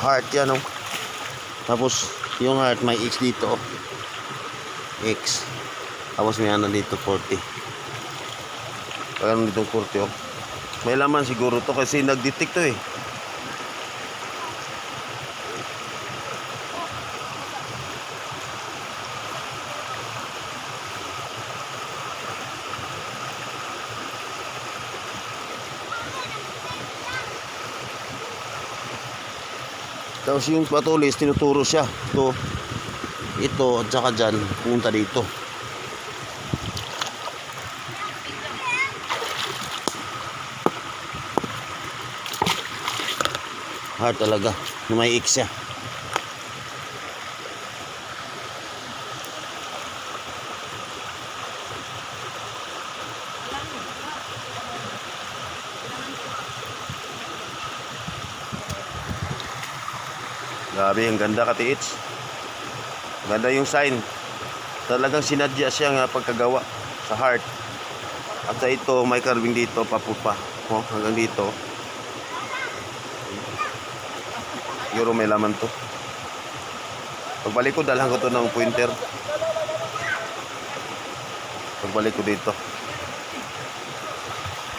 heart yan, oh. Tapos yung heart may X dito, oh. X. Tapos may ano dito 40. Pagano dito 40, oh. May laman siguro to kasi nag-detect to, eh. Tapos yung patulis, tinuturo siya. Ito, at saka dyan, punta dito. Hard talaga, na may X siya. Grabe, ang ganda katiits. Ganda yung sign. Talagang sinadya siya nga pagkagawa sa heart. At sa ito, may carving dito, papupa. Oh, hanggang dito. Siguro may laman to. Pagbalik ko, dalhan ko to ng pointer. Pagbalik ko dito.